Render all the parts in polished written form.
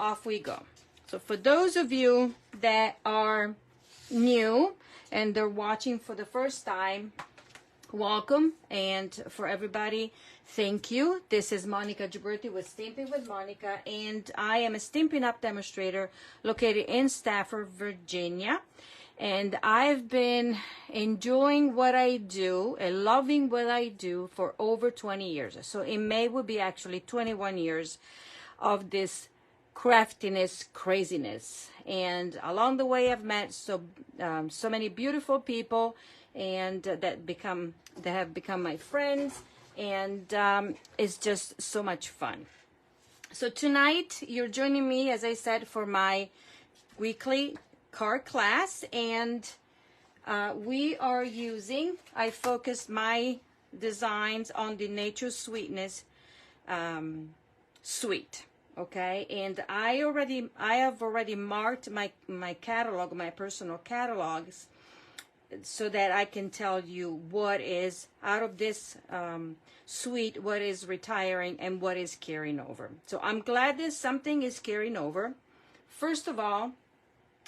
off we go. So for those of you that are new and they're watching for the first time, welcome. And for everybody, thank you. This is Monica Gibberti with Stamping with Monica, and I am a Stampin' Up demonstrator located in Stafford, Virginia. And I've been enjoying what I do and loving what I do for over 20 years. So in May will be actually 21 years of this craftiness craziness. And along the way, I've met so many beautiful people, and that have become my friends, and it's just so much fun. So tonight you're joining me, as I said, for my weekly card class, and I focused my designs on the Nature Sweetness suite. Okay, and I have already marked my catalog, my personal catalogs, so that I can tell you what is out of this suite, what is retiring and what is carrying over. So I'm glad that something is carrying over. First of all,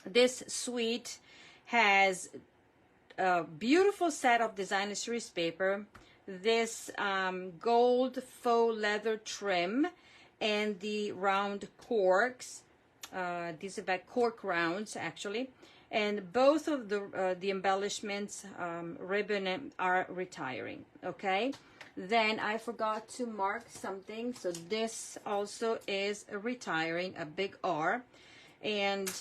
this suite has a beautiful set of designer series paper, this gold faux leather trim, and the round corks. These are back cork rounds actually, and both of the embellishments, ribbon, are retiring. Okay, then I forgot to mark something, so this also is retiring, a big R. And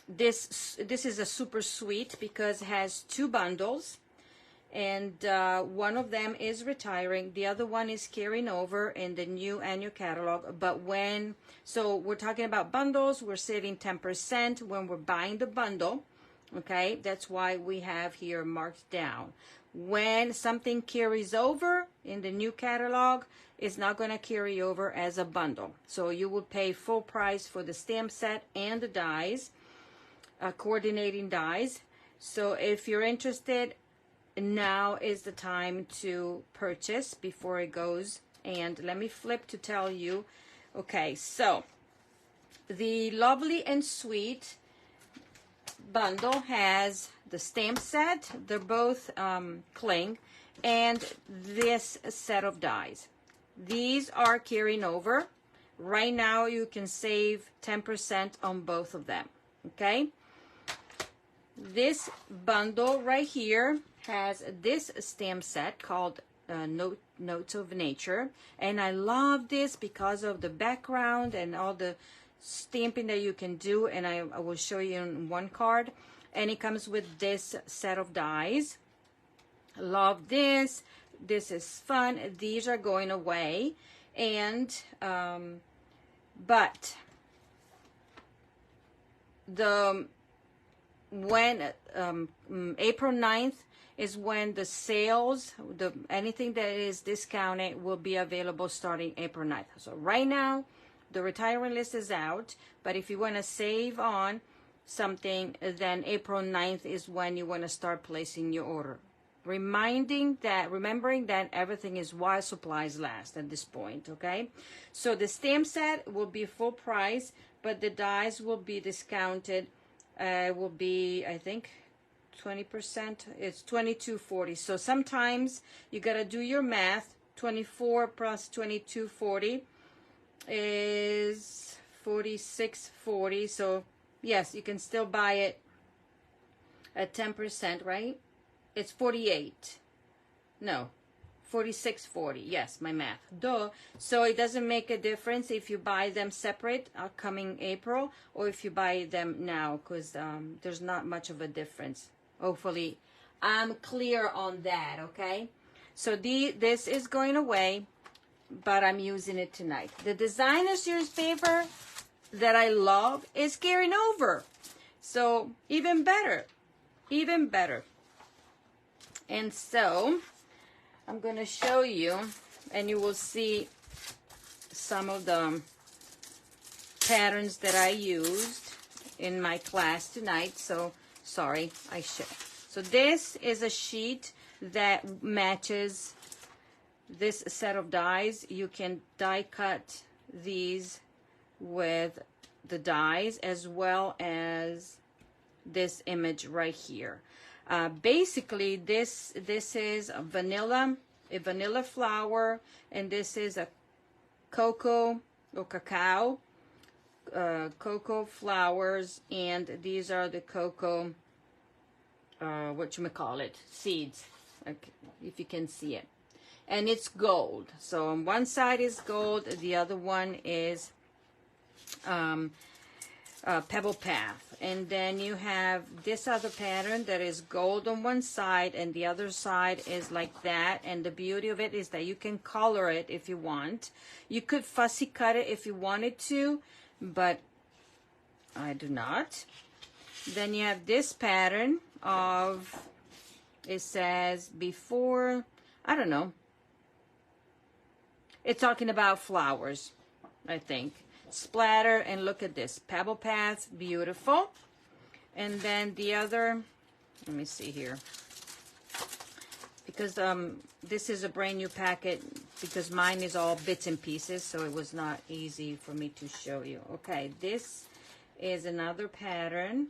this is a super sweet because it has two bundles, and one of them is retiring, the other one is carrying over in the new annual catalog. But so we're talking about bundles, we're saving 10% when we're buying the bundle. Okay, that's why we have here marked down. When something carries over in the new catalog, it's not going to carry over as a bundle, so you will pay full price for the stamp set and the dies, coordinating dies. So if you're interested, now is the time to purchase before it goes. And let me flip to tell you. Okay, so the Lovely and Sweet bundle has the stamp set, they're both cling, and this set of dies. These are carrying over. Right now you can save 10% on both of them. Okay, this bundle right here has this stamp set called Notes of Nature, and I love this because of the background and all the stamping that you can do, and I will show you in one card. And it comes with this set of dies. Love this. This is fun. These are going away, and but when April 9th is when the sales, anything that is discounted will be available starting April 9th. So right now the retiring list is out, but if you want to save on something, then April 9th is when you want to start placing your order. Remembering that everything is while supplies last at this point. Okay, so the stamp set will be full price, but the dies will be discounted. Will be, I think, 20%. It's $22.40. So sometimes you gotta do your math. 24 plus $22.40 is $46.40. So yes, you can still buy it at 10%, right? It's 48. No, $46.40. Yes, my math. Duh. So it doesn't make a difference if you buy them separate coming April or if you buy them now, because there's not much of a difference. Hopefully I'm clear on that. Okay, so this is going away, but I'm using it tonight. The designer series paper that I love is carrying over, so even better. And so I'm going to show you, and you will see some of the patterns that I used in my class tonight. So sorry, I should. So this is a sheet that matches this set of dies. You can die cut these with the dies, as well as this image right here. Basically, this is a vanilla flower, and this is a cocoa or cacao, cocoa flowers, and these are the cocoa, seeds, if you can see it. And it's gold. So on one side is gold, the other one is Pebble Path. And then you have this other pattern that is gold on one side, and the other side is like that. And the beauty of it is that you can color it if you want. You could fussy cut it if you wanted to, but I do not. Then you have this pattern of, it says before, I don't know. It's talking about flowers, I think. Splatter, and look at this. Pebble Path, beautiful. And then the other, let me see here. Because this is a brand new packet, because mine is all bits and pieces, so it was not easy for me to show you. Okay, this is another pattern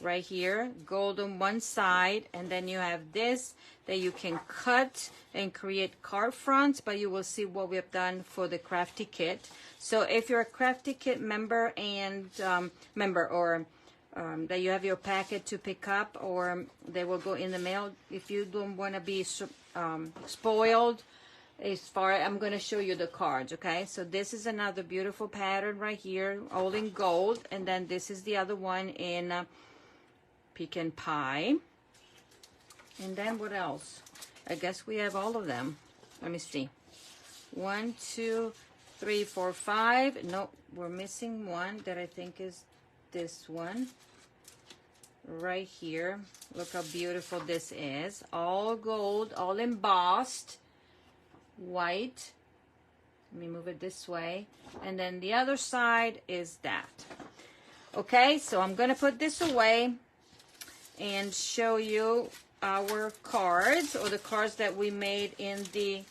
right here, gold on one side, and then you have this that you can cut and create card fronts, but you will see what we have done for the crafty kit. So if you're a crafty kit member and that you have your packet to pick up, or they will go in the mail, if you don't want to be spoiled as far, I'm going to show you the cards. Okay, so this is another beautiful pattern right here, all in gold, and then this is the other one in pecan pie. And then what else? I guess we have all of them. Let me see. 1, 2, 3, 4, 5. No, we're missing one that I think is this one right here. Look how beautiful this is. All gold, all embossed, white. Let me move it this way. And then the other side is that. Okay, so I'm going to put this away and show you our cards, or the cards that we made in the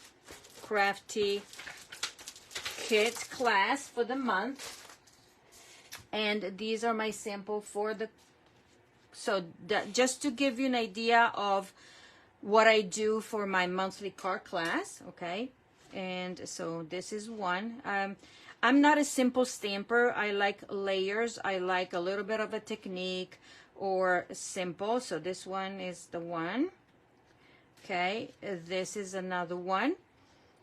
crafty kit class for the month. And these are my sample for the, so just to give you an idea of what I do for my monthly card class. Okay, and so this is one. I'm not a simple stamper. I like layers. I like a little bit of a technique, or simple. So this one is the one. Okay, this is another one,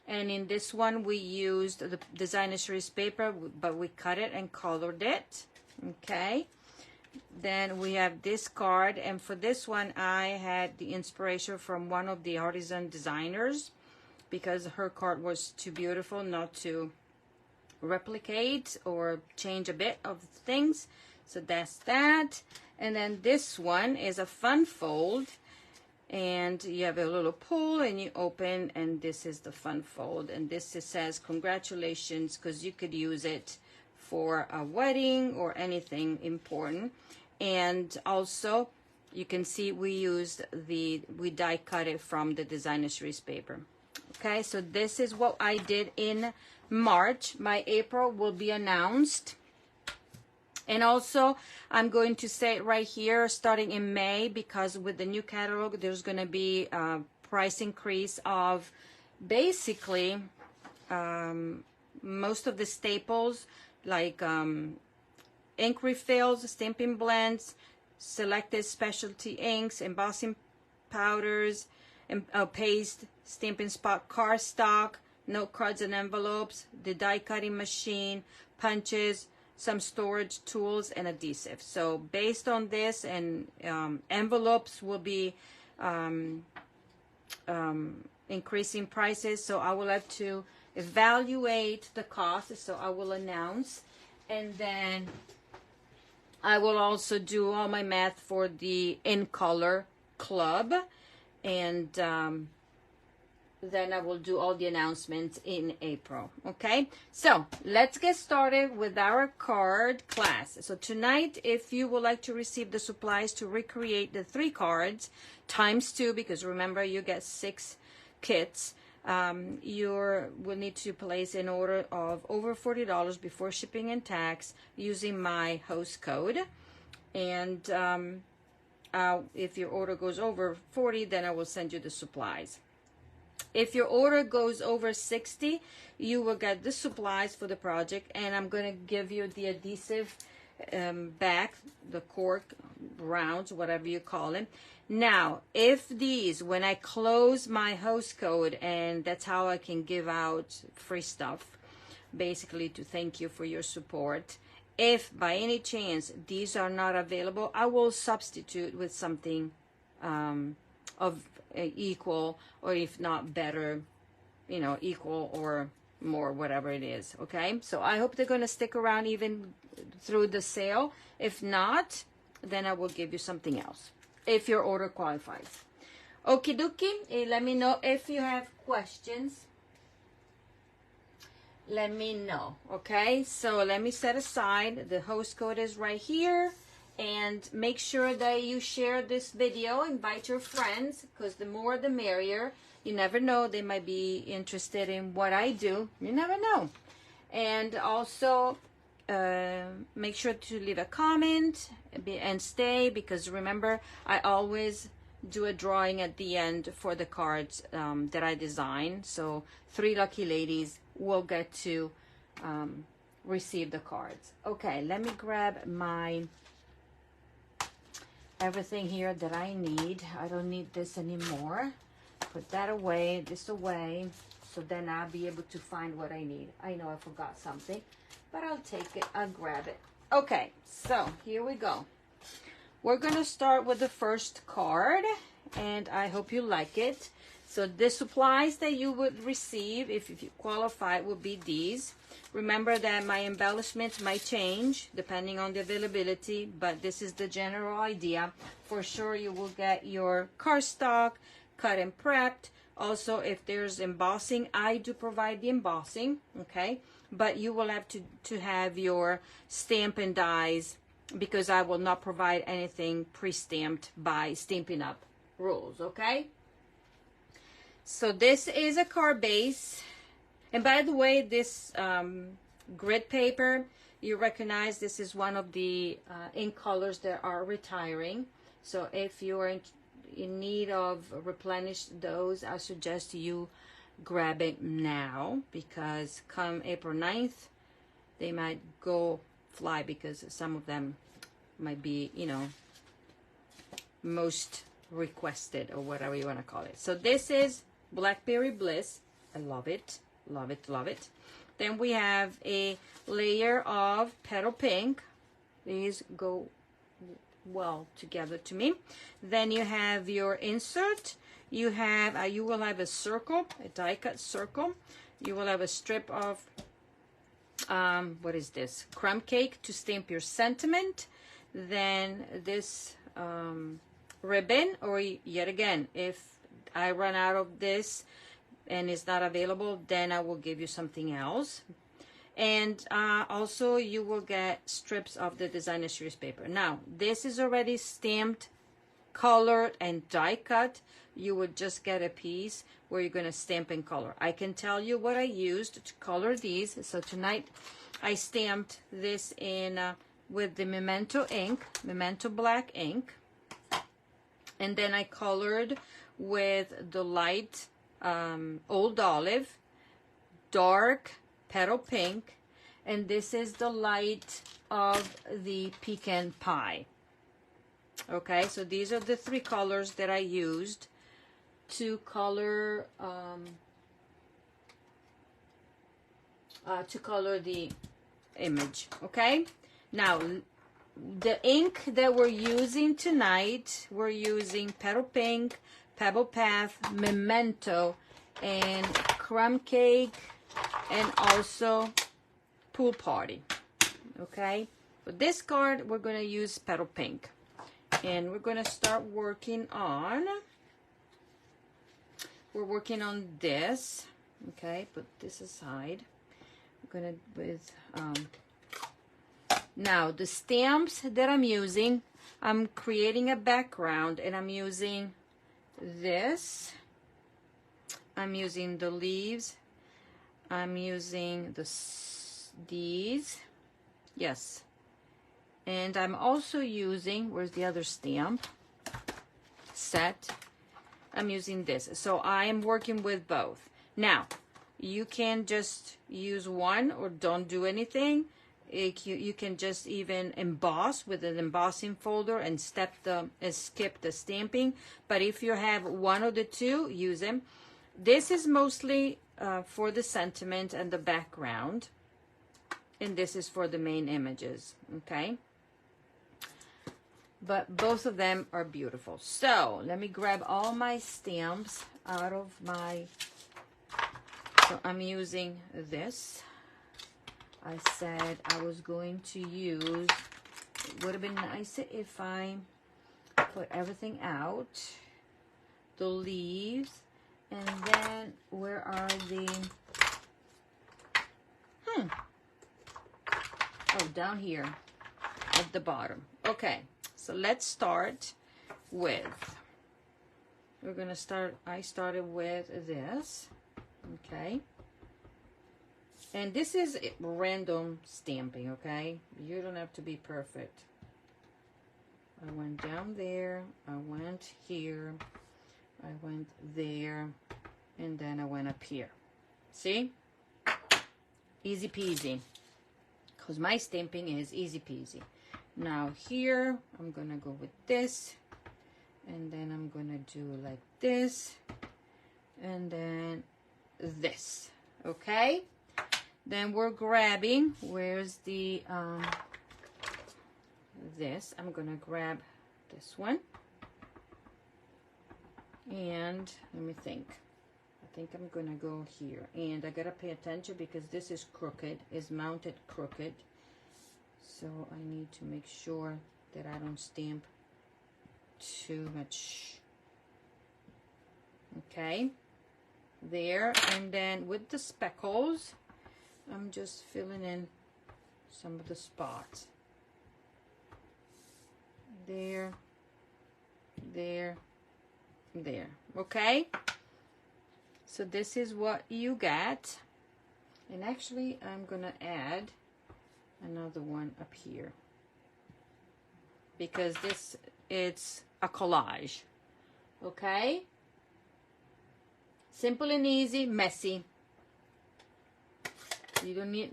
and in this one we used the designer series paper, but we cut it and colored it. Okay, then we have this card, and for this one I had the inspiration from one of the artisan designers, because her card was too beautiful not to replicate or change a bit of things. So that's that. And then this one is a fun fold, and you have a little pull and you open, and this is the fun fold, and this says congratulations, because you could use it for a wedding or anything important. And also you can see we die cut it from the designer series paper. Okay, so this is what I did in March. My April will be announced. And also, I'm going to say it right here, starting in May, because with the new catalog, there's going to be a price increase of basically most of the staples, like ink refills, stamping blends, selected specialty inks, embossing powders, paste, stamping spot cardstock, note cards and envelopes, the die cutting machine, punches, some storage tools, and adhesive. So based on this, and envelopes will be increasing prices, so I will have to evaluate the cost, so I will announce, and then I will also do all my math for the In Color Club, and then I will do all the announcements in April. Okay, so let's get started with our card class. So tonight, if you would like to receive the supplies to recreate the 3 cards times 2, because remember you get 6 kits, you will need to place an order of over $40 before shipping and tax using my host code. And if your order goes over 40, then I will send you the supplies. If your order goes over 60, you will get the supplies for the project, and I'm going to give you the adhesive back, the cork rounds, whatever you call it. Now, if these, when I close my host code, and that's how I can give out free stuff, basically to thank you for your support. If by any chance these are not available, I will substitute with something of equal, or if not better, you know, equal or more, whatever it is. Okay, so I hope they're going to stick around even through the sale. If not, then I will give you something else if your order qualifies. Okie dokie. Let me know if you have questions. Let me know. Okay, so let me set aside, the host code is right here, and make sure that you share this video, invite your friends, because the more the merrier. You never know, they might be interested in what I do. You never know. And also make sure to leave a comment and stay, because remember, I always do a drawing at the end for the cards that I design. So 3 lucky ladies will get to receive the cards. Okay, let me grab my everything here that I need. I don't need this anymore. Put that away, this away, so then I'll be able to find what I need. I know I forgot something, but I'll take it, I'll grab it. Okay, so here we go. We're gonna start with the first card, and I hope you like it. So the supplies that you would receive if you qualify would be these. Remember that my embellishments might change depending on the availability, but this is the general idea. For sure you will get your cardstock, cut and prepped. Also, if there's embossing, I do provide the embossing, okay? But you will have to have your stamp and dies, because I will not provide anything pre-stamped by Stampin' Up rules, okay? So this is a card base. And by the way, this grid paper, you recognize this is one of the ink colors that are retiring. So if you're in need of replenish those, I suggest you grab it now, because come April 9th, they might go fly, because some of them might be, you know, most requested or whatever you want to call it. So this is Blackberry Bliss. I love it, love it, love it. Then we have a layer of Petal Pink. These go well together to me. Then you have your insert. You have you will have a circle, a die cut circle. You will have a strip of what is this, crumb cake to stamp your sentiment. Then this ribbon, or yet again, if I run out of this and it's not available, then I will give you something else. And also you will get strips of the designer series paper. Now this is already stamped, colored, and die cut. You would just get a piece where you're going to stamp and color. I can tell you what I used to color these. So tonight I stamped this in with the Memento ink, Memento black ink, and then I colored with the light Old Olive, dark Petal Pink, and this is the light of the Pecan Pie. Okay, so these are the 3 colors that I used to color the image. Okay, now the ink that we're using tonight, we're using Petal Pink, Pebble Path, Memento, and Crumb Cake, and also Pool Party. Okay, for this card we're going to use Petal Pink, and we're going to start working on this. Okay, put this aside. I'm going to with now the stamps that I'm using, I'm creating a background, and I'm using this I'm using the leaves. I'm using these. Yes. And I'm also using, where's the other stamp set? I'm using this. So I am working with both. Now, you can just use one or don't do anything. You can just even emboss with an embossing folder and skip the stamping. But if you have one of the two, use them. This is mostly for the sentiment and the background. And this is for the main images, okay? But both of them are beautiful. So let me grab all my stamps out of my... So I'm using this. I said I was going to use... It would have been nicer if I put everything out. The leaves. And then where are the... Oh, down here at the bottom. Okay. So let's start with, I started with this, okay? And this is random stamping, okay? You don't have to be perfect. I went down there, I went here, I went there, and then I went up here. See? Easy peasy. Because my stamping is easy peasy. Now here, I'm going to go with this, and then I'm going to do like this, and then this, okay? Then we're grabbing, where's the, this, I'm going to grab this one, and let me think. I think I'm going to go here, and I got to pay attention because this is crooked, is mounted crooked. So I need to make sure that I don't stamp too much. Okay, there. And then with the speckles, I'm just filling in some of the spots. There, there, there. Okay, so this is what you got. And actually, I'm gonna add another one up here because it's a collage. Okay, simple and easy, messy. You don't need,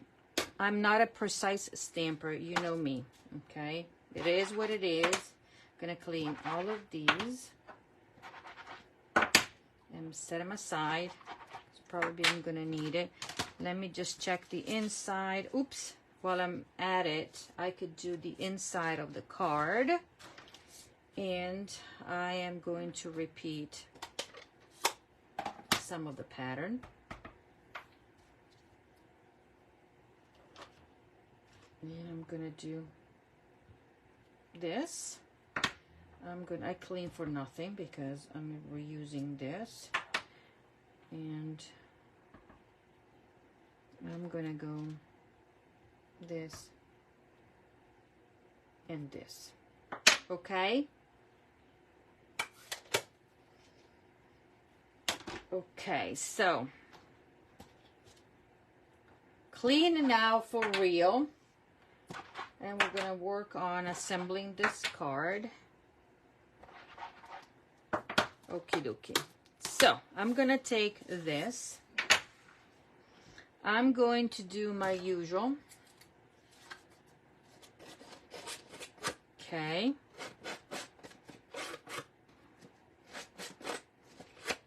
I'm not a precise stamper, you know me. Okay, it is what it is. I'm gonna clean all of these and set them aside. It's probably I'm gonna need it. Let me just check the inside. Oops. While I'm at it, I could do the inside of the card, and I am going to repeat some of the pattern. And I'm gonna do this. I clean for nothing because I'm reusing this, and I'm gonna go this and this, okay? Okay, so clean now for real, and we're gonna work on assembling this card. Okie dokie. So I'm gonna take this. I'm going to do my usual. Okay.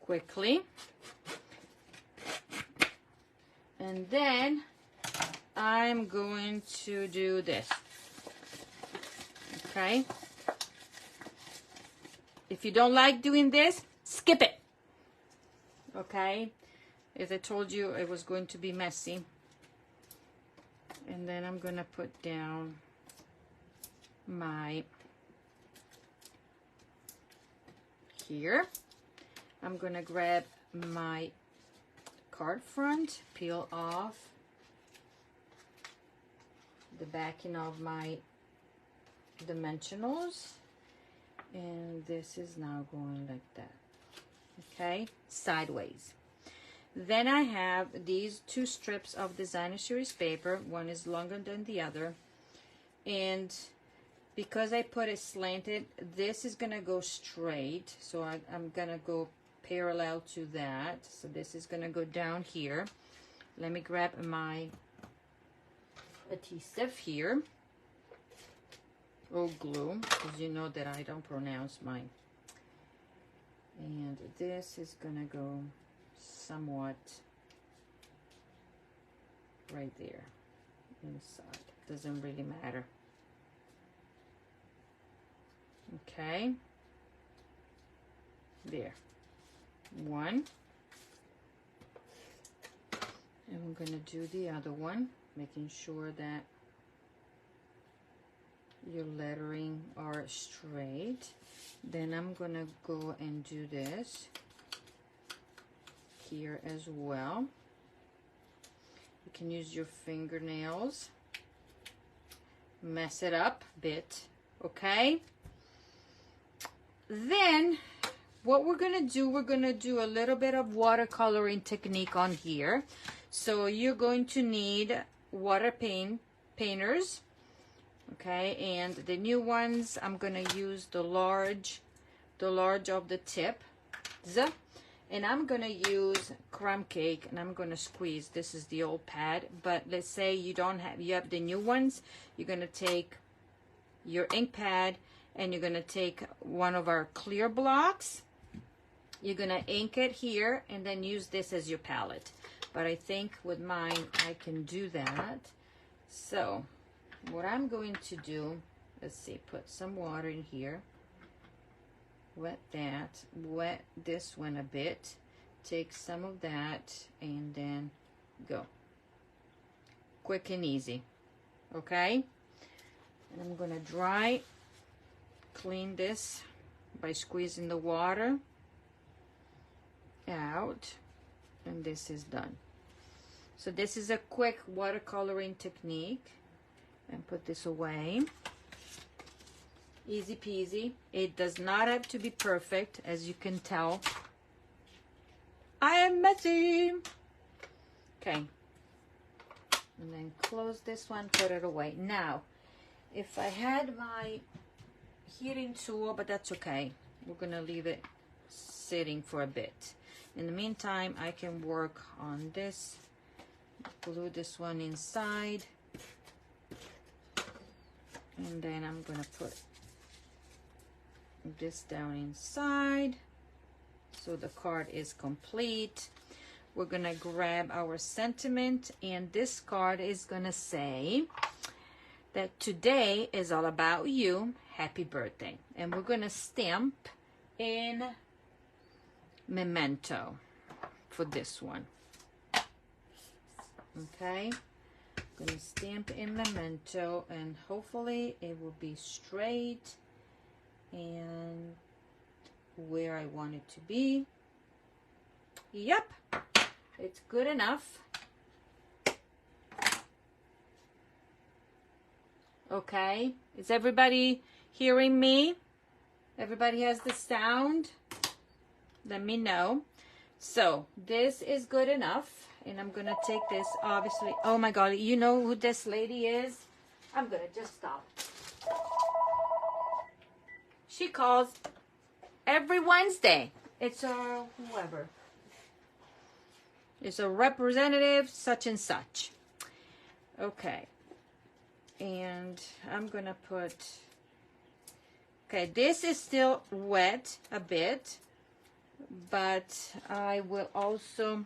Quickly. And then I'm going to do this. Okay. If you don't like doing this, skip it. Okay. As I told you, it was going to be messy. And then I'm going to put down my here. I'm going to grab my card front, peel off the backing of my dimensionals, and this is now going like that. Okay, sideways. Then I have these 2 strips of designer series paper. One is longer than the other. And because I put it slanted, this is gonna go straight. So I'm gonna go parallel to that. So this is gonna go down here. Let me grab my adhesive here. Or glue, because you know that I don't pronounce mine. And this is gonna go somewhat right there inside. Doesn't really matter. Okay. There. One. And I'm gonna do the other one, making sure that your lettering are straight. Then I'm gonna go and do this here as well. You can use your fingernails, mess it up a bit, okay? Then what we're gonna do a little bit of watercoloring technique on here. So you're going to need water painters, okay? And the new ones, I'm gonna use the large of the tip, and I'm gonna use crumb cake, and I'm gonna squeeze. This is the old pad, but let's say you have the new ones. You're gonna take your ink pad, and you're gonna take one of our clear blocks. You're gonna ink it here, and then use this as your palette. But I think with mine, I can do that. So what I'm going to do, let's see, put some water in here. Wet that, wet this one a bit, take some of that, and then go. Quick and easy, okay? And I'm gonna clean this by squeezing the water out, and this is done. So this is a quick watercoloring technique, and put this away. Easy peasy. It does not have to be perfect, as you can tell. I am messy. Okay. And then close this one, put it away. Now, if I had my heating tool, but that's okay. We're gonna leave it sitting for a bit. In the meantime, I can work on this. Glue this one inside. And then I'm gonna put this down inside, so the card is complete. We're gonna grab our sentiment, and this card is gonna say that today is all about you, happy birthday. And we're gonna stamp in memento for this one, okay? I'm gonna stamp in memento, and hopefully it will be straight and where I want it to be. Yep, it's good enough. Okay, is everybody hearing me? Everybody has the sound? Let me know. So this is good enough, and I'm gonna take this, obviously. Oh my God, you know who this lady is? I'm gonna just stop. She calls every Wednesday. It's a whoever. It's a representative, such and such. Okay. And I'm gonna put, okay, this is still wet a bit, but I will also,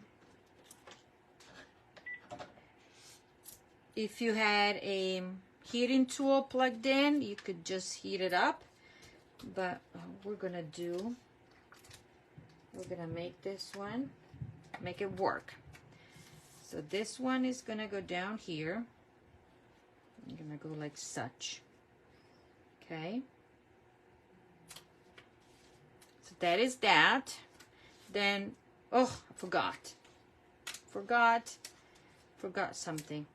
if you had a heating tool plugged in, you could just heat it up. But we're gonna make this one, make it work. So this one is gonna go down here. I'm gonna go like such, okay? So that is that. Then, oh, I forgot something.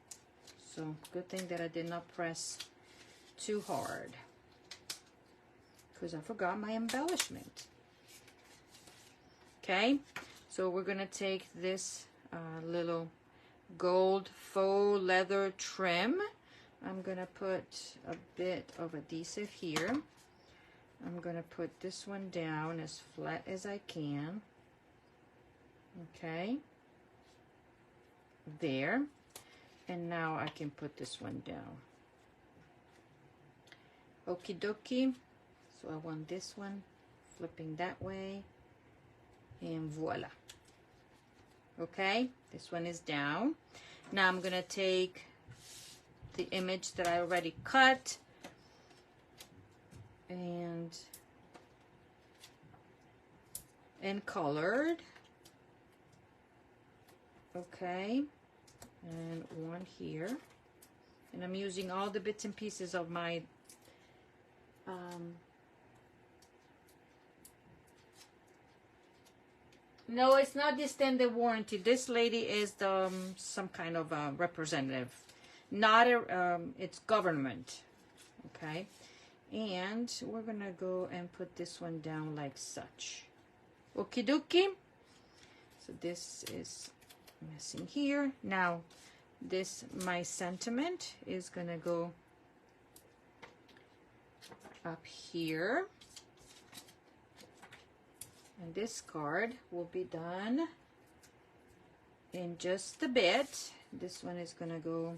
So good thing that I did not press too hard, because I forgot my embellishment. Okay, So we're gonna take this little gold faux leather trim. I'm gonna put a bit of adhesive here. I'm gonna put this one down as flat as I can. Okay, there. And now I can put this one down. Okie dokie. So I want this one flipping that way, and voila. Okay, this one is down. Now I'm gonna take the image that I already cut and colored. Okay, and one here, and I'm using all the bits and pieces of my no, it's not the extended warranty. This lady is the some kind of representative, not a it's government. Okay, and we're gonna go and put this one down like such. Okie dokie. So this is missing here. Now this my sentiment is gonna go up here, and this card will be done in just a bit. This one is gonna go,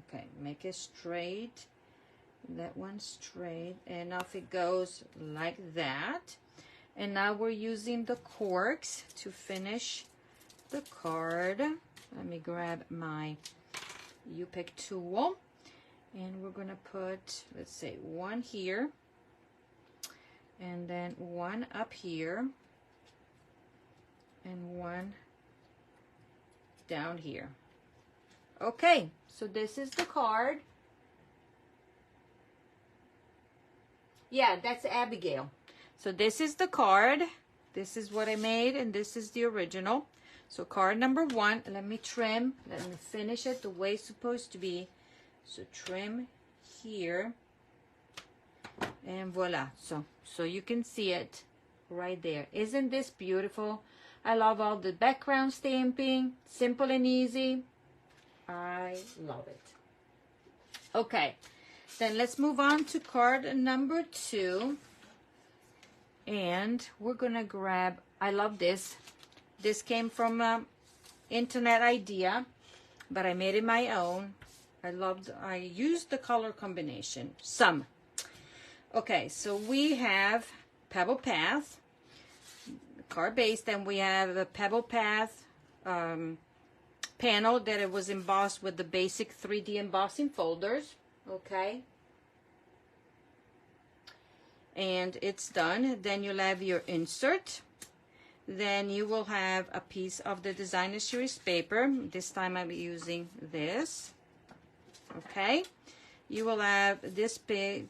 okay, make it straight, that one straight, and off it goes like that. And now we're using the corks to finish the card. Let me grab my U-Pick tool, and we're gonna put, let's say, one here, and then one up here, and one down here. Okay, so this is the card. Yeah, that's Abigail. So this is the card. This is what I made, and this is the original. So card number one, let me trim, let me finish it the way it's supposed to be. So trim here, and voila. So you can see it right there. Isn't this beautiful? I love all the background stamping, simple and easy. I love it. Okay, then let's move on to card number two. And we're gonna grab, I love this. This came from internet idea, but I made it my own. I used the color combination, some. Okay, so we have Pebble Path, card based, and we have a Pebble Path panel that it was embossed with the basic 3D embossing folders, okay? And it's done. Then you'll have your insert. Then you will have a piece of the designer series paper. This time I'm using this. Okay. You will have this piece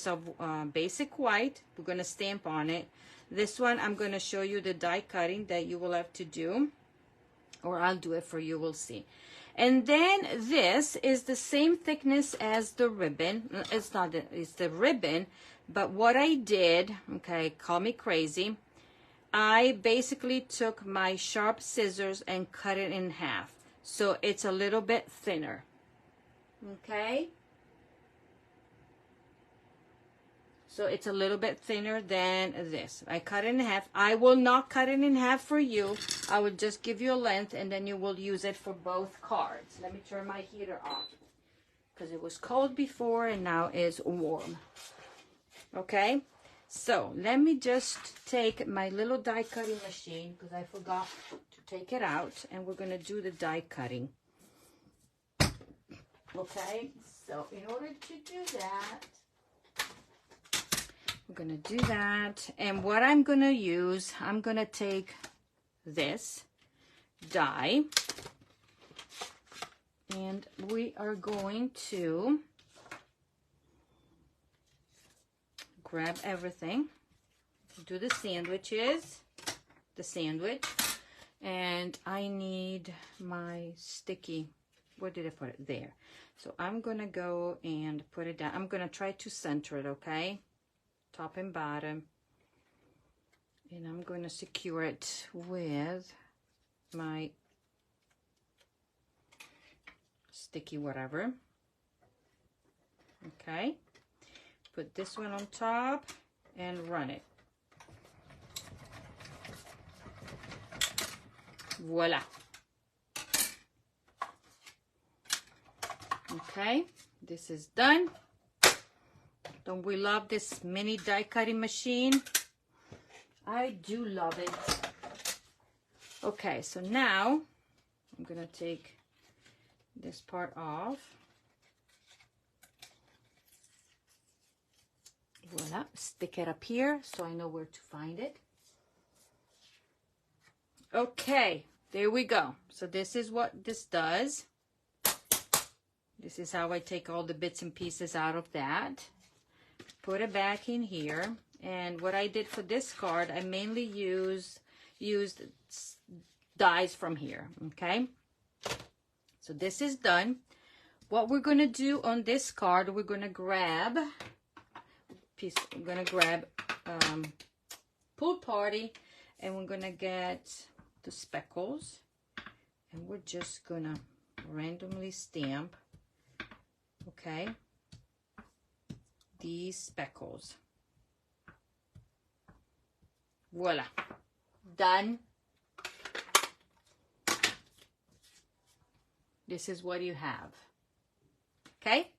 of basic white. We're going to stamp on it. This one I'm going to show you the die cutting that you will have to do. Or I'll do it for you. We'll see. And then this is the same thickness as the ribbon. It's not, it's the ribbon, but what I did, okay, call me crazy, I basically took my sharp scissors and cut it in half. So it's a little bit thinner, okay? So it's a little bit thinner than this. I cut it in half. I will not cut it in half for you. I will just give you a length, and then you will use it for both cards. Let me turn my heater off because it was cold before and now it's warm. Okay, so let me just take my little die cutting machine because I forgot to take it out, and we're going to do the die cutting. Okay, so in order to do that, we're going to do that. And what I'm going to use, I'm going to take this die, and we are going to grab everything, do the sandwiches, the sandwich, and I need my sticky, where did I put it? There. So I'm going to go and put it down. I'm going to try to center it, okay? Top and bottom, And I'm going to secure it with my sticky whatever. Okay, put this one on top and run it. Voila. Okay, this is done. Don't we love this mini die cutting machine? I do love it. Okay, so now I'm gonna take this part off. Voila, stick it up here so I know where to find it. Okay, there we go. So this is what this does. This is how I take all the bits and pieces out of that. Put it back in here. And what I did for this card, I mainly used dies from here, okay? So this is done. What we're gonna do on this card, we're gonna grab Pool Party, and we're gonna get the speckles, and we're just gonna randomly stamp, okay, these speckles. Voila, done. This is what you have. Okay,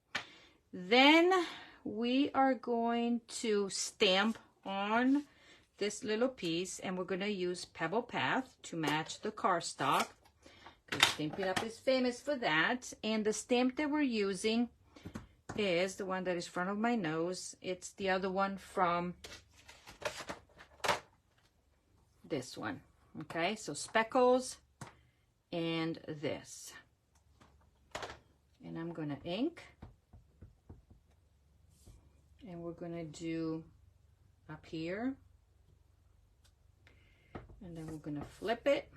then we are going to stamp on this little piece, and we're going to use Pebble Path to match the cardstock, because Stampin' Up is famous for that. And the stamp that we're using is the one that is in front of my nose. It's the other one from this one. Okay, so speckles and this. And I'm gonna ink, and we're gonna do up here, and then we're gonna flip it.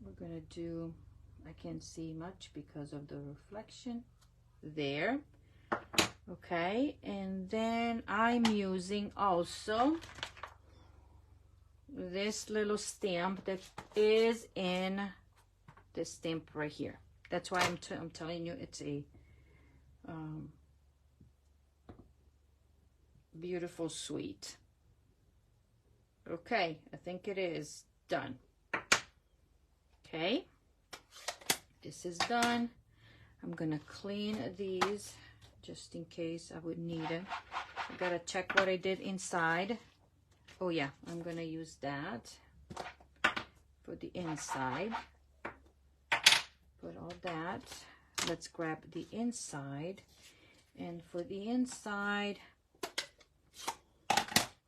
We're gonna do, I can't see much because of the reflection there. Okay, and then I'm using also this little stamp that is in this stamp right here. That's why I'm telling you it's a beautiful sweet. Okay, I think it is done. Okay, this is done. I'm gonna clean these just in case I would need it. I gotta check what I did inside. Oh yeah, I'm gonna use that for the inside. Put all that. Let's grab the inside. And for the inside,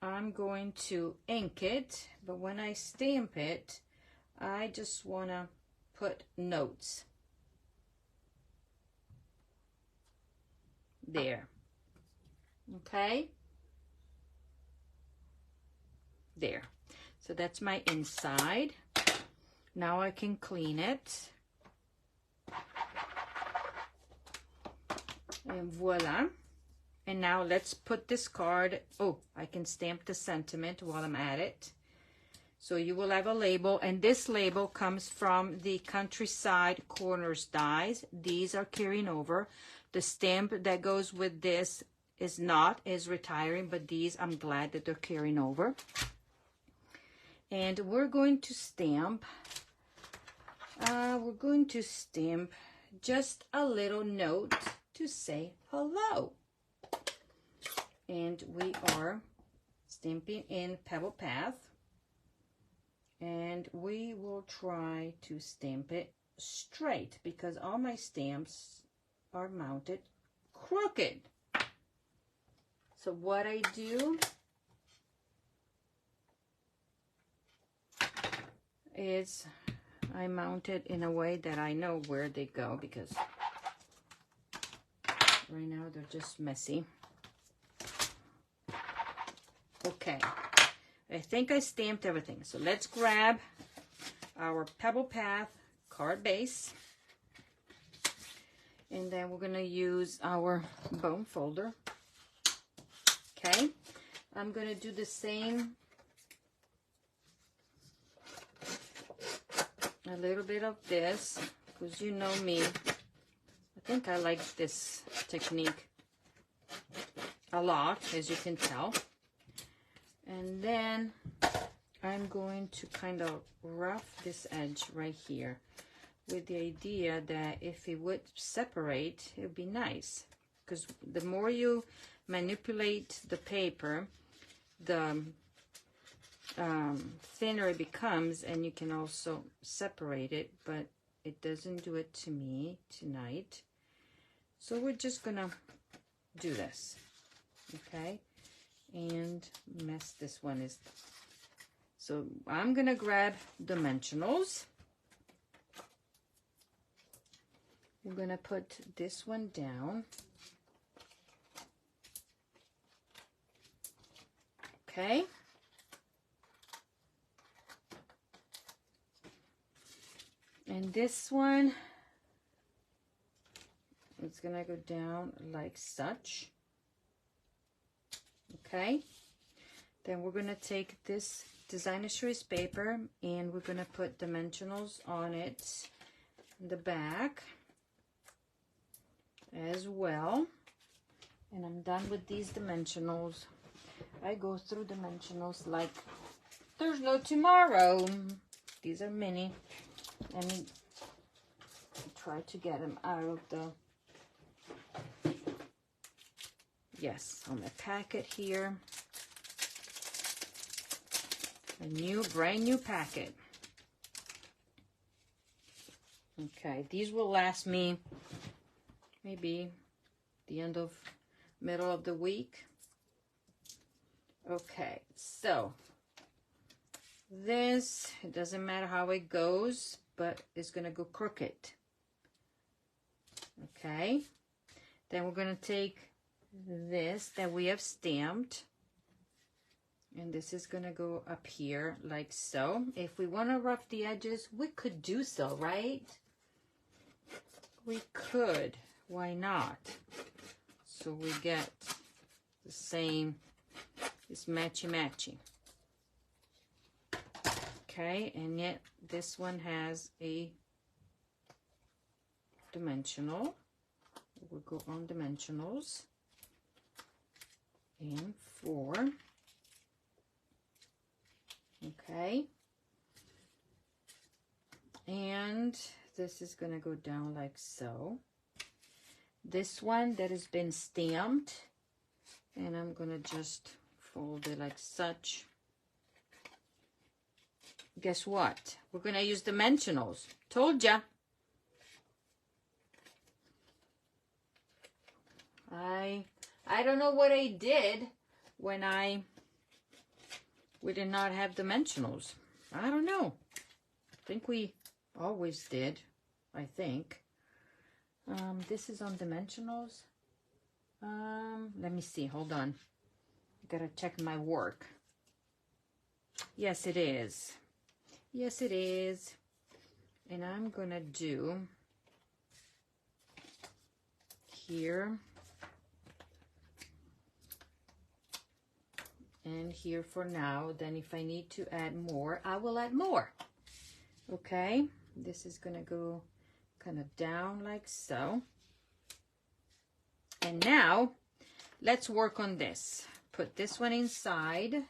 I'm going to ink it, but when I stamp it, I just wanna put notes. There. Okay? There. So that's my inside. Now I can clean it. And voila. And now let's put this card, oh, I can stamp the sentiment while I'm at it. So you will have a label, and this label comes from the Countryside Corners dies. These are carrying over. The stamp that goes with this is retiring, but these I'm glad that they're carrying over. And we're going to stamp, just a little note to say hello. And we are stamping in Pebble Path. And we will try to stamp it straight because all my stamps are mounted crooked. So what I do is I mount it in a way that I know where they go, because right now they're just messy. Okay, I think I stamped everything. So let's grab our Pebble Path card base. And then we're going to use our bone folder. Okay, I'm going to do the same. A little bit of this, because you know me. I think I like this technique a lot, as you can tell. And then I'm going to kind of rough this edge right here with the idea that if it would separate, it would be nice. Because the more you manipulate the paper, the thinner it becomes, and you can also separate it, but it doesn't do it to me tonight. So we're just gonna do this, okay? And mess this one is. So I'm gonna grab dimensionals. I'm gonna put this one down. Okay. And this one, it's gonna go down like such. Okay. Then we're gonna take this designer series paper and we're gonna put dimensionals on it in the back as well. And I'm done with these dimensionals. I go through dimensionals like there's no tomorrow. These are mini. Let me try to get them out of the, yes, on the packet here. A brand new packet. Okay, these will last me maybe the middle of the week. Okay, so this, it doesn't matter how it goes, but it's gonna go crooked. Okay, then we're gonna take this that we have stamped, and this is gonna go up here like so. If we want to rough the edges, we could do so, right? We could. Why not? So we get the same, it's matchy-matchy. Okay, and yet this one has a dimensional. We'll go on dimensionals. And 4. Okay. And this is going to go down like so. This one that has been stamped, and I'm going to just fold it like such. Guess what? We're going to use dimensionals. Told ya. I don't know what I did when we did not have dimensionals. I don't know. I think we always did, I think. This is on dimensionals. Let me see. Hold on. Gotta check my work. Yes, it is. Yes, it is. And I'm gonna do here and here for now. Then if I need to add more, I will add more. Okay, this is gonna go kind of down like so. And now let's work on this. Put this one inside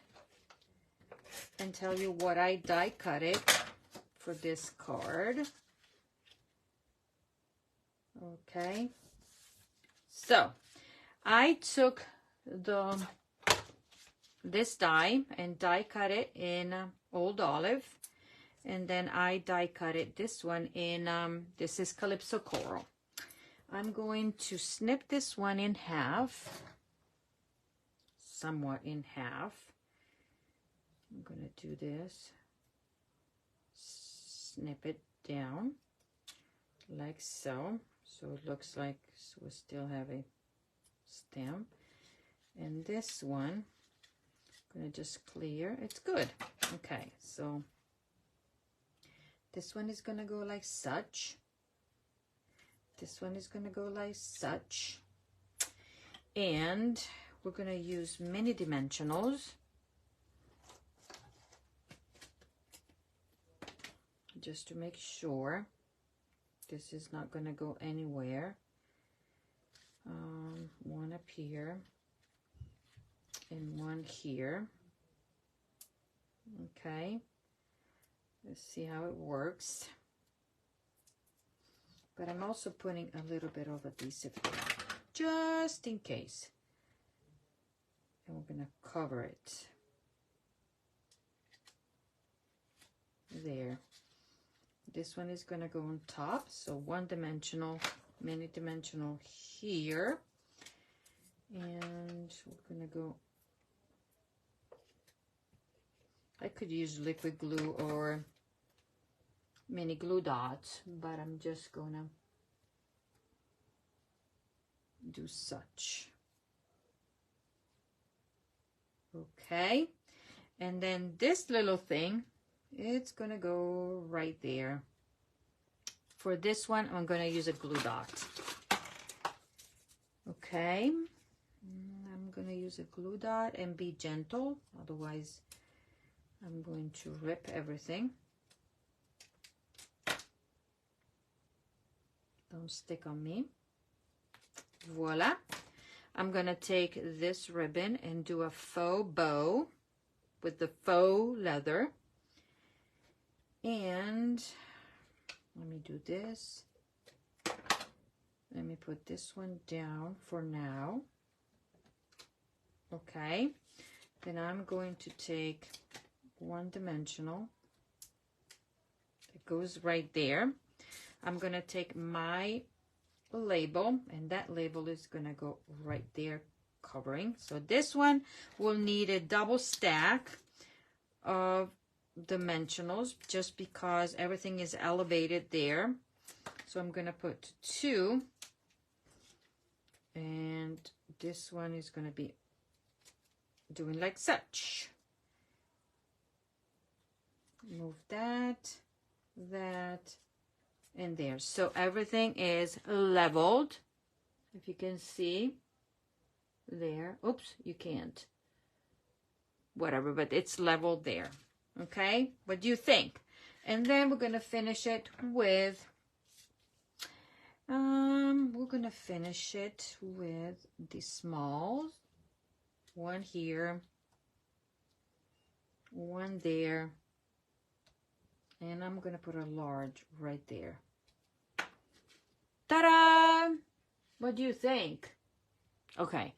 and tell you what I die cut it for this card. Okay, so I took this die and die cut it in Old Olive, and then I die cut it this one in this is Calypso Coral. I'm going to snip this one in half, somewhat in half. I'm going to do this, snip it down like so, so it looks like we still have a stem. And this one, I'm going to just clear. It's good. Okay, so this one is going to go like such. This one is going to go like such. And we're going to use mini dimensionals. Just to make sure this is not going to go anywhere. One up here and one here. Okay, let's see how it works. But I'm also putting a little bit of adhesive there, just in case. And we're going to cover it. There. This one is going to go on top. So one dimensional, mini dimensional here. And we're going to go, I could use liquid glue or mini glue dots, but I'm just going to do such. Okay. And then this little thing, it's going to go right there. For this one, I'm going to use a glue dot. Okay. I'm going to use a glue dot and be gentle. Otherwise, I'm going to rip everything. Don't stick on me. Voila. I'm going to take this ribbon and do a faux bow with the faux leather. And let me do this. Let me put this one down for now. Okay. Then I'm going to take one dimensional. It goes right there. I'm going to take my label, and that label is going to go right there covering. So this one will need a double stack of dimensionals just because everything is elevated there. So I'm going to put 2, and this one is going to be doing like such. Move that, and there. So everything is leveled, if you can see there. Oops, you can't. Whatever, but it's leveled there. Okay, what do you think? And then we're going to finish it with the smalls. One here, one there, and I'm going to put a large right there. Ta-da! What do you think? Okay,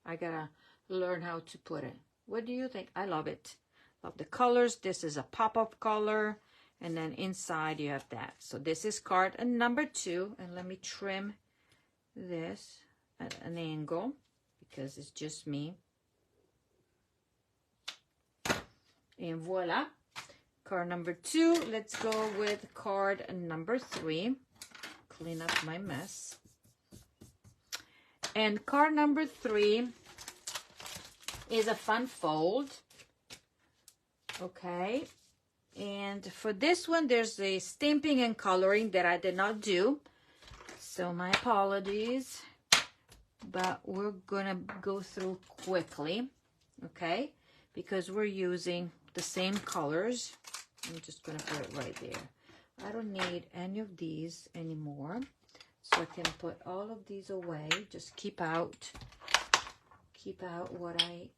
I gotta learn how to put it. What do you think? I love it. Love the colors. This is a pop-up color, and then inside you have that. So this is card number 2, and let me trim this at an angle because it's just me. And voila, card number 2. Let's go with card number 3. Clean up my mess. And card number 3 is a fun fold. Okay. And for this one, there's a stamping and coloring that I did not do. So my apologies. But we're going to go through quickly. Okay. Because we're using the same colors. I'm just going to put it right there. I don't need any of these anymore. So I can put all of these away. Just keep out what I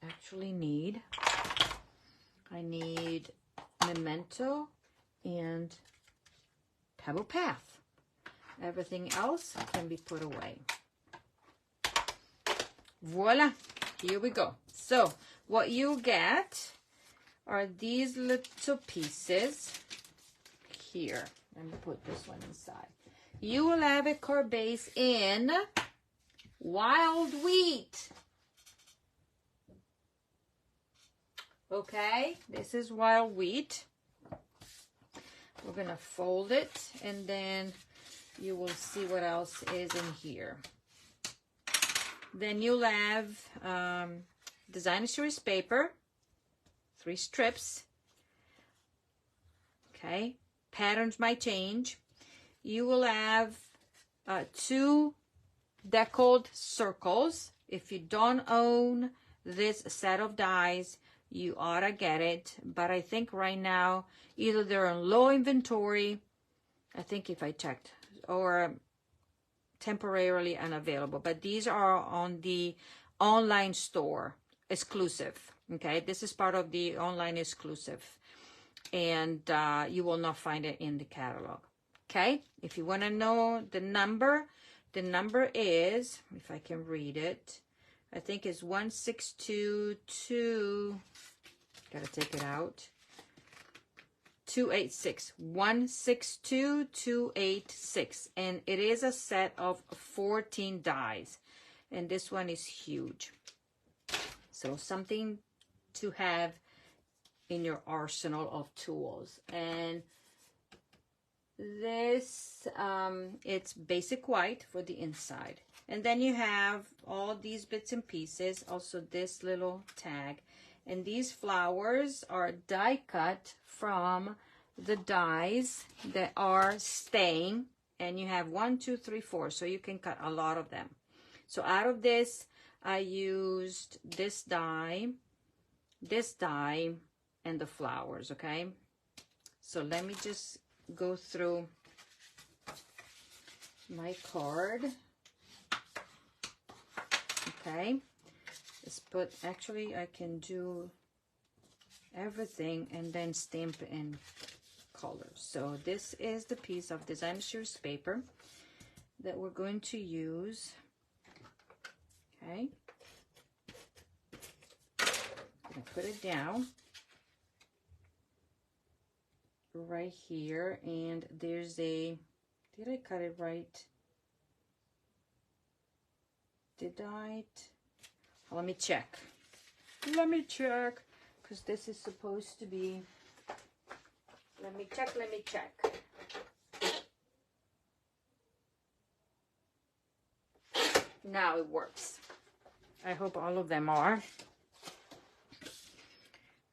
actually need. I need Memento and Pebble Path. Everything else can be put away. Voila, here we go. So what you get are these little pieces here. Let me put this one inside. You will have a card base in wild wheat. Okay, this is wild wheat. We're gonna fold it, and then you will see what else is in here. Then you'll have designer series paper, 3 strips. Okay, patterns might change. You will have 2 deckled circles. If you don't own this set of dies, you ought to get it. But I think right now, either they're on low inventory, I think if I checked, or temporarily unavailable. But these are on the online store exclusive. Okay, this is part of the online exclusive. And you will not find it in the catalog. Okay, if you want to know the number is, if I can read it, I think it's 1622, gotta take it out, 286, 162286, and it is a set of 14 dies, and this one is huge. So something to have in your arsenal of tools. And this, it's basic white for the inside. And then you have all these bits and pieces, also this little tag. And these flowers are die cut from the dies that are staying. And you have 1, 2, 3, 4, so you can cut a lot of them. So out of this, I used this die, and the flowers, okay? So let me just go through my card. Okay, let's put, actually I can do everything and then stamp in colors. So this is the piece of designer series paper that we're going to use. Okay, I'm gonna put it down right here, and there's a, did I cut it right? Did I? Oh, let me check, because this is supposed to be, let me check. Now it works. I hope all of them are.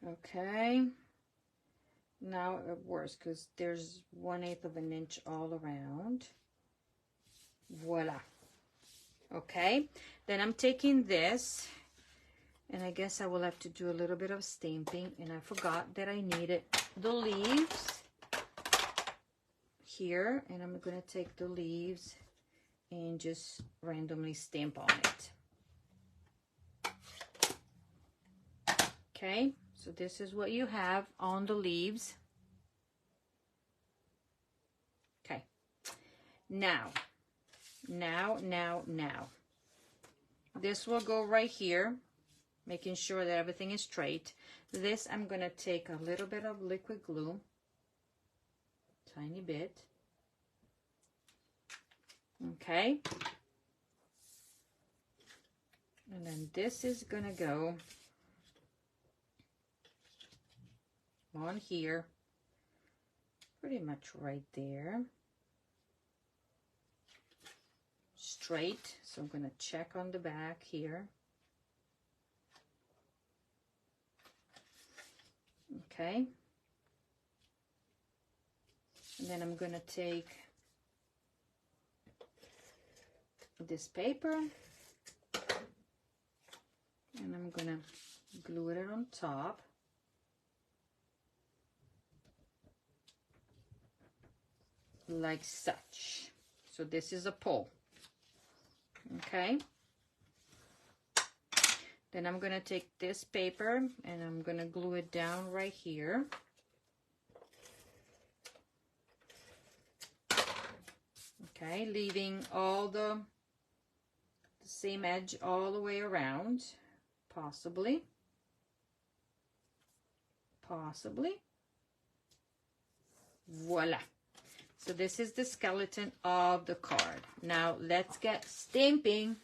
Okay. Now it works because there's 1/8 of an inch all around. Voila. Okay. Then I'm taking this, and I guess I will have to do a little bit of stamping, and I forgot that I needed the leaves here, and I'm going to take the leaves and just randomly stamp on it. Okay. So this is what you have on the leaves. Okay. Now. This will go right here, making sure that everything is straight. This, I'm going to take a little bit of liquid glue, tiny bit. Okay. And then this is going to go on here, pretty much right there, straight. So I'm going to check on the back here. Okay, and then I'm going to take this paper and I'm going to glue it on top. Like such. So this is a pull. Okay. Then I'm going to take this paper and I'm going to glue it down right here. Okay, leaving all the same edge all the way around, possibly. Voila. So this is the skeleton of the card. Now let's get stamping.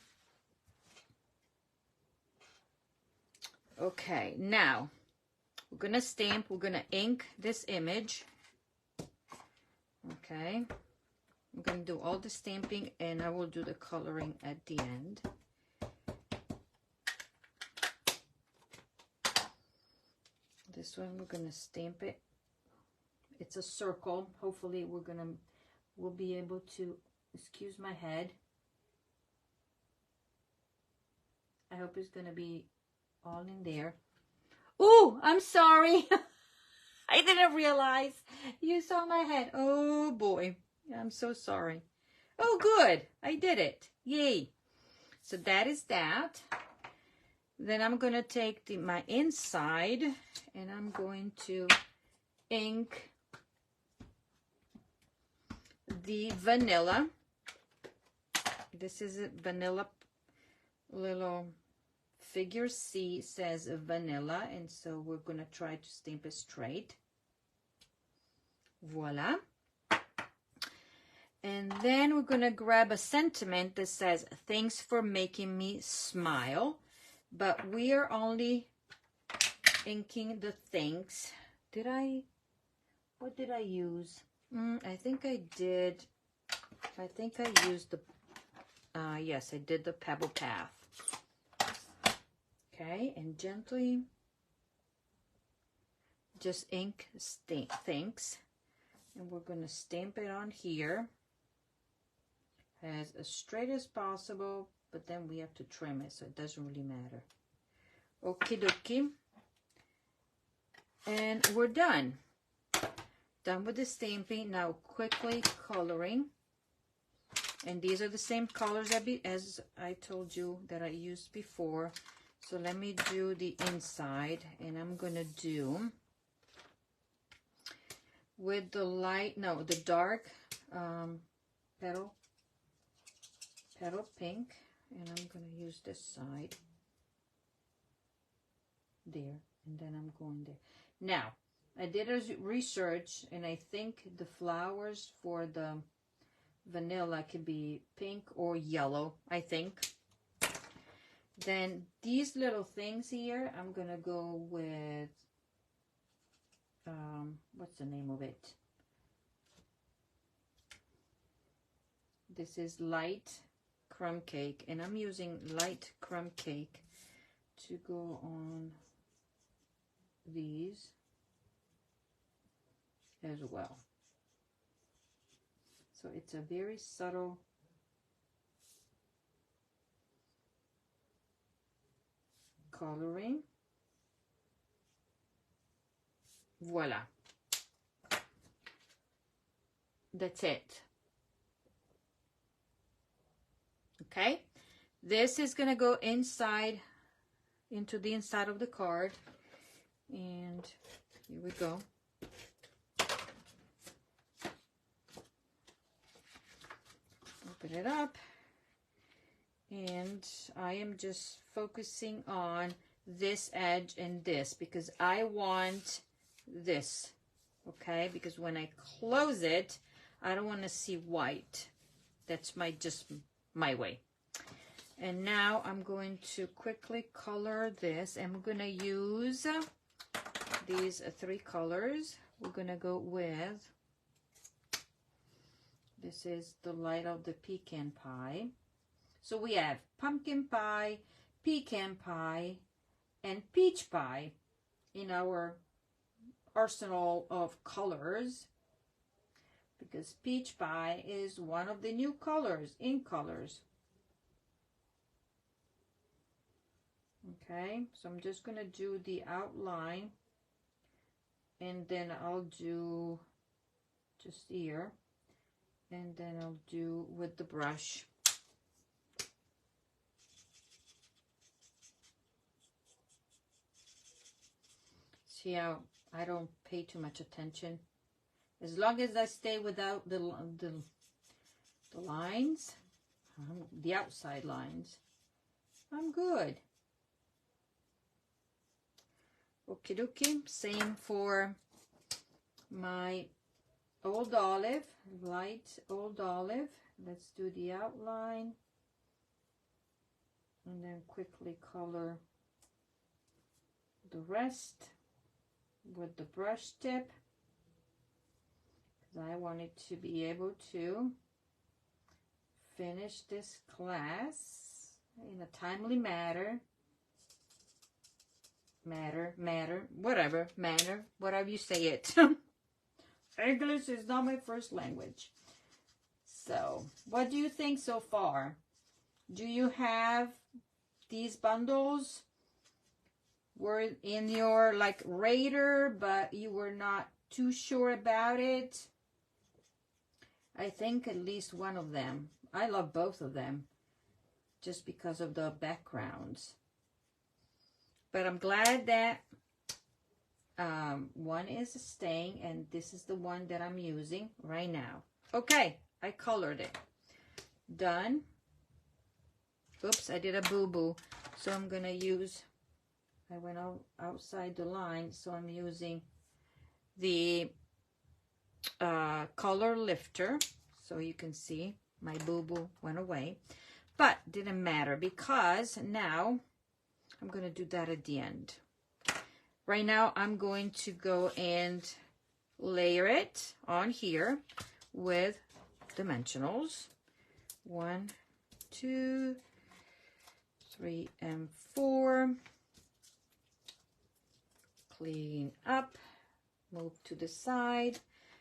Okay, now we're gonna stamp, we're gonna ink this image. Okay, I'm gonna do all the stamping and I will do the coloring at the end. This one we're gonna stamp it. It's a circle. Hopefully we'll be able to, excuse my head. I hope it's gonna be all in there. Oh, I'm sorry. I didn't realize you saw my head. Oh boy, I'm so sorry. Oh good, I did it. Yay. So that is that. Then I'm gonna take my inside and I'm going to ink the vanilla. This is a vanilla little figure C, says vanilla, and so we're gonna try to stamp it straight. Voila. And then we're gonna grab a sentiment that says thanks for making me smile, but we are only inking the thanks. What did I use? I think I used the yes, I did the Pebble Path. Okay, and gently just ink thanks, and we're going to stamp it on here as straight as possible, but then we have to trim it, so it doesn't really matter. Okie dokie. And we're done. Done with the stamping. Now quickly coloring. And these are the same colors as I told you that I used before. So let me do the inside, and I'm gonna do with the the dark petal pink, and I'm gonna use this side there, and then I'm going there. Now I did a research, and I think the flowers for the vanilla could be pink or yellow, I think. Then these little things here, I'm gonna go with what's the name of it? This is light crumb cake, and I'm using light crumb cake to go on these as well. So it's a very subtle coloring. Voila. That's it. Okay. This is going to go inside, into the inside of the card. And here we go. Open it up. And I am just focusing on this edge and this because I want this, okay? Because when I close it, I don't want to see white. That's just my way. And now I'm going to quickly color this, and we're going to use these 3 colors. We're going to go with, this is the light of the pecan pie. So we have pumpkin pie, pecan pie, and peach pie in our arsenal of colors, because peach pie is one of the new colors, in colors. Okay, so I'm just going to do the outline, and then I'll do just here, and then I'll do with the brush. See how I don't pay too much attention. As long as I stay without the lines, the outside lines, I'm good. Okie dokie. Same for my old olive, light old olive. Let's do the outline and then quickly color the rest with the brush tip, because I wanted to be able to finish this class in a timely manner, whatever you say it. English is not my first language. So what do you think so far? Do you have these bundles were in your like radar, but you were not too sure about it. I think at least one of them. I love both of them just because of the backgrounds. But I'm glad that one is staying, and this is the one that I'm using right now. Okay, I colored it. Done. Oops, I did a boo-boo. So I'm gonna use, I went outside the line, so I'm using the color lifter, so you can see my boo-boo went away, but didn't matter because now I'm gonna do that at the end. Right now I'm going to go and layer it on here with dimensionals. 1, 2, 3, and 4. Clean up, move to the side.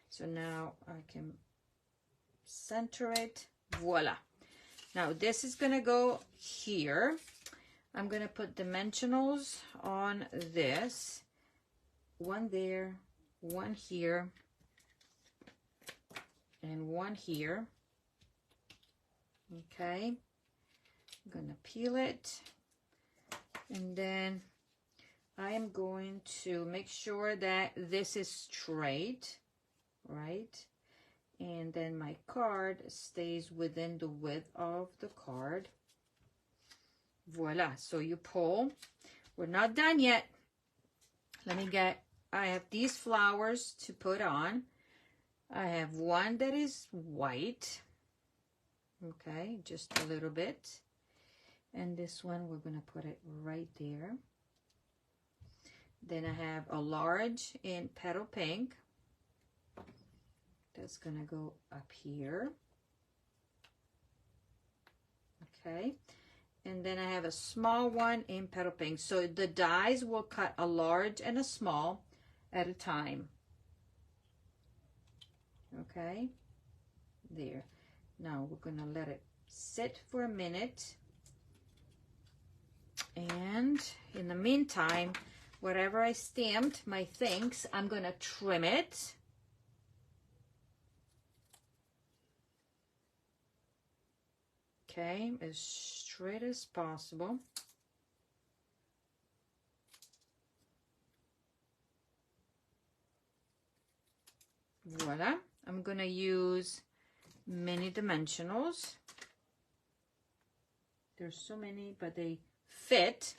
So now I can center it. Voila. Now this is gonna go here. I'm gonna put dimensionals on this. One there, one here, and one here. Okay. I'm gonna peel it. And then I am going to make sure that this is straight, right? And then my card stays within the width of the card. Voila. So you pull. We're not done yet. Let me get, I have these flowers to put on. I have one that is white. Okay, just a little bit. And this one, we're going to put it right there. Then I have a large in petal pink. That's going to go up here. Okay. And then I have a small one in petal pink. So the dies will cut a large and a small at a time. Okay. There. Now we're going to let it sit for a minute. And in the meantime, whatever I stamped, my things, I'm going to trim it. Okay, as straight as possible. Voila. I'm going to use mini dimensionals. There's so many, but they fit.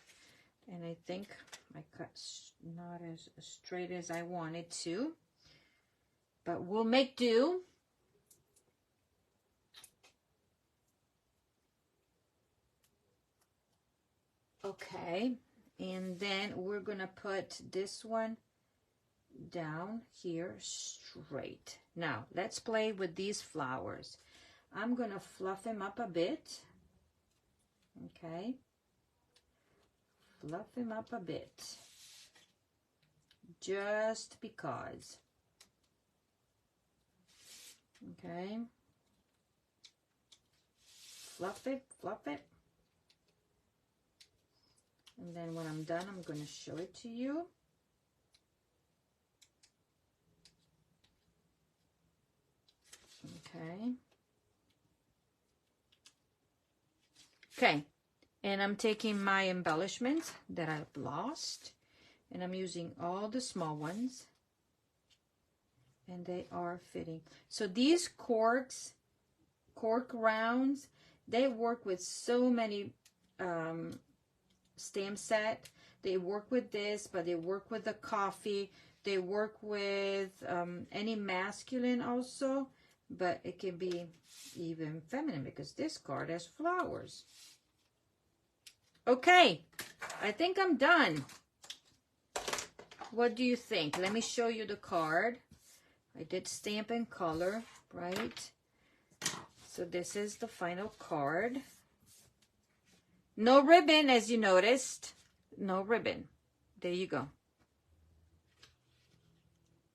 And I think I cut not as straight as I wanted to. But we'll make do. Okay, and then we're gonna put this one down here straight. Now let's play with these flowers. I'm gonna fluff them up a bit. Okay, fluff them up a bit, just because. Okay, fluff it, fluff it. And then when I'm done, I'm going to show it to you. Okay. Okay. And I'm taking my embellishments that I've lost, and I'm using all the small ones, and they are fitting. So these cork rounds, they work with so many stamp set. They work with this, but they work with the coffee. They work with any masculine also, but it can be even feminine because this card has flowers. Okay, I think I'm done. What do you think? Let me show you the card. I did stamp and color, right? So this is the final card. No ribbon, as you noticed. No ribbon. There you go.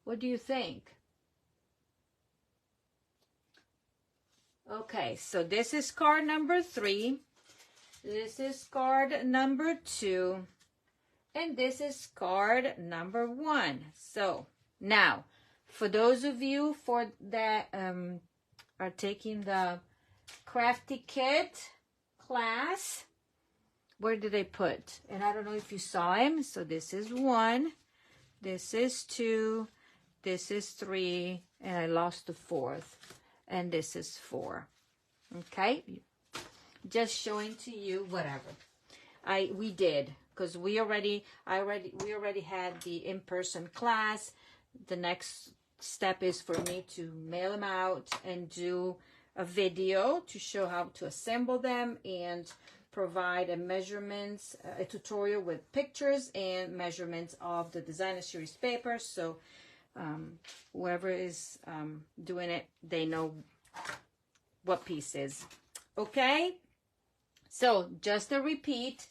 What do you think? Okay, so this is card number 3. This is card number 2. And this is card number 1. So now, for those of you that are taking the Crafty Kit class, where did I put? And I don't know if you saw him. So this is 1, this is 2, this is 3, and I lost the 4th, and this is 4. Okay, just showing to you whatever we did, because we already had the in-person class. The next step is for me to mail them out and do a video to show how to assemble them and provide a tutorial with pictures and measurements of the designer series paper. So whoever is doing it, they know what piece is. Okay, so just a repeat,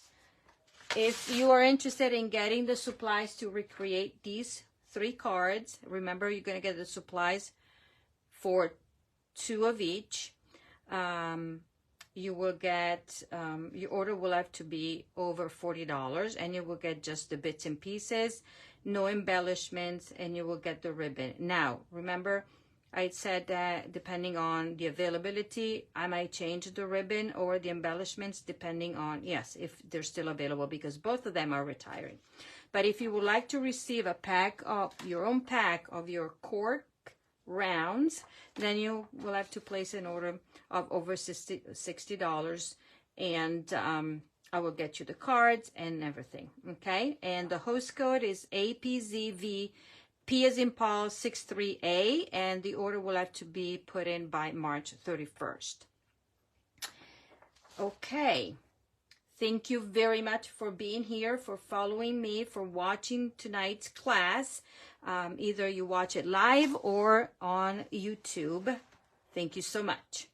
if you are interested in getting the supplies to recreate these 3 cards, remember you're going to get the supplies for 2 of each. You will get, your order will have to be over $40, and you will get just the bits and pieces, no embellishments, and you will get the ribbon. Now, remember, I said that depending on the availability, I might change the ribbon or the embellishments depending on, yes, if they're still available, because both of them are retiring. But if you would like to receive a pack of your own pack of your Cork rounds, then you will have to place an order of over $60, and I will get you the cards and everything. Okay, and the host code is APZV P as in Paul 63A, and the order will have to be put in by March 31st. Okay, thank you very much for being here, for following me, for watching tonight's class. Either you watch it live or on YouTube. Thank you so much.